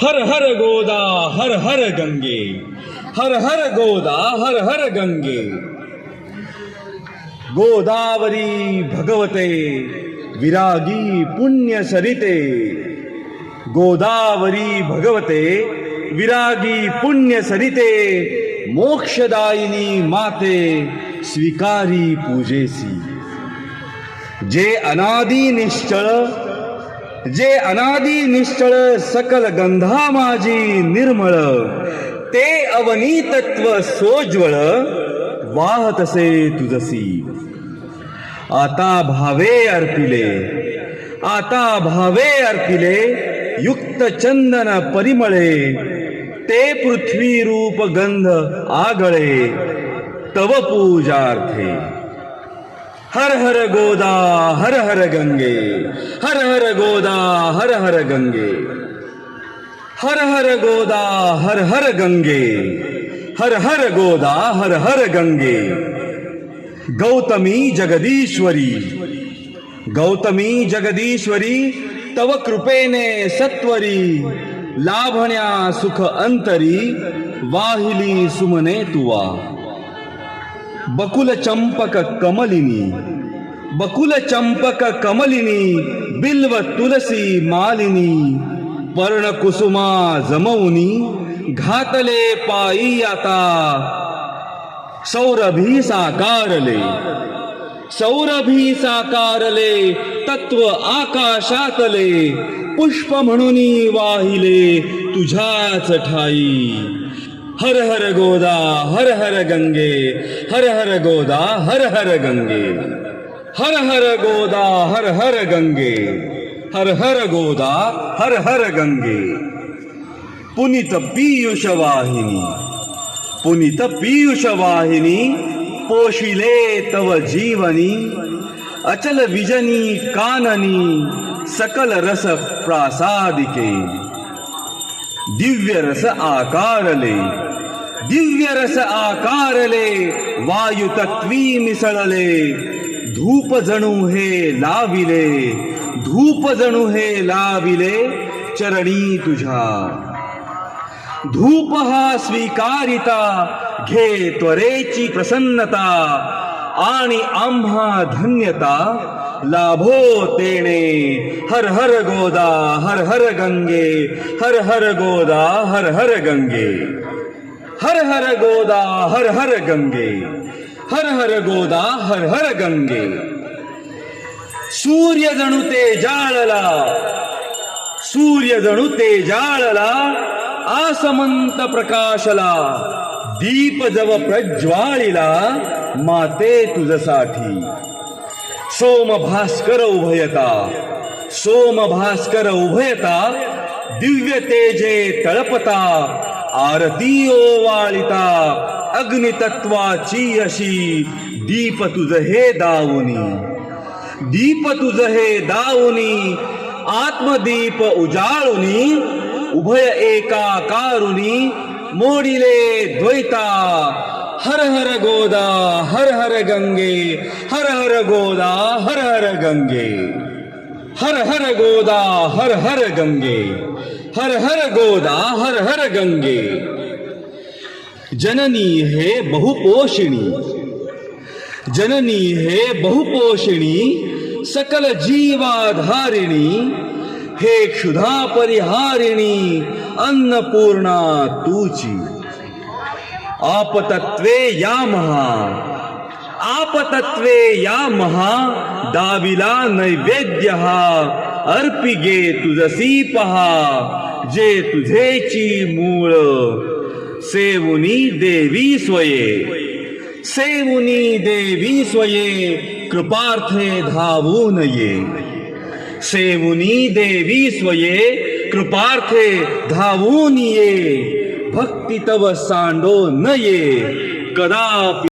हर हर गोदा हर हर गंगे, हर हर गोदा हर हर गंगे. गोदावरी भगवते विरागी पुण्य सरिते, गोदावरी भगवते विरागी पुण्य सरिते, मोक्षदायिनी माते स्वीकारी पूजेसी. जे अनादी निश्चळ सकल गंधा माझी निर्मळ, ते अवनीतत्व सोज्वळ वाहतसे तुझसी. आता भावे अर्पिले युक्त चंदन परिमळे, ते पृथ्वी रूप गंध आगळे तव पूजार्थे. हर हर गोदा हर हर गंगे, हर हर गोदा हर हर गंगे, हर हर गोदा हर हर गंगे, हर हर गोदा हर हर गंगे. गौतमी जगदीश्वरी तव कृपेने सत्वरी, लाभण्या सुख अंतरी वाहिली सुमने तुवा. बकुल चंपक कमलिनी बिल्व तुलसी मालिनी, पर्ण कुसुमा जमवुनी घातले पायी आता. सौरभी साकारले तत्व आकाशातले, पुष्प म्हणूनी वाहिले तुझ्याच ठाई. हर हर गोदा हर हर गंगे, हर हर गोदा हर हर गंगे, हर हर गोदा हर हर गंगे, हर हर गोदा हर हर गंगे. पुनीत पीयूष वाहिनी पोशिले तव जीवनी, अचल विजनी काननी सकल रस प्रासादिके. दिव्य रस आकारले वायु तत्वी मिसळले, धूप जणू हे लाविले चरणी तुझ्या. धूप हा स्वीकारिता घे त्वरेची प्रसन्नता, आणि आम्हा धन्यता लाभो तेणे. हर हर गोदा हर हर गंगे, हर हर गोदा हर हर गंगे, हर हर गोदा हर हर गंगे, हर हर गोदा हर हर गंगे. सूर्य जणू ते जाळला आसमंत प्रकाशला, दीप जव प्रज्वाळिला माते तुझसाठी. सोम भास्कर उभयता दिव्य तेजे तळपता, आरती ओवाळिता अग्नितत्वाची अशी. दीप तुझ हे दावुनी आत्मदीप उजाळुनी, उभय एकाकारुनी मोडिले द्वैता. हर हर गोदा हर हर गंगे, हर हर गोदा हर हर गंगे, हर हर गोदा हर हर गंगे, हर हर गोदा हर हर गंगे. जननी हे बहुपोषिणी सकल जीवाधारिणी, हे क्षुधा परिहारिणी अन्नपूर्णा तूची. आपतत्वे या महा दाविला नैवेद्य हा. अर्पिगे तुझसी पहा जे तुझेची मूळ. सेवुनी देवी स्वये कृपार्थे धावून ये. सेवुनी देवी स्वये कृपार्थे धावून ये. भक्ती तव सांडो न ये कदापि.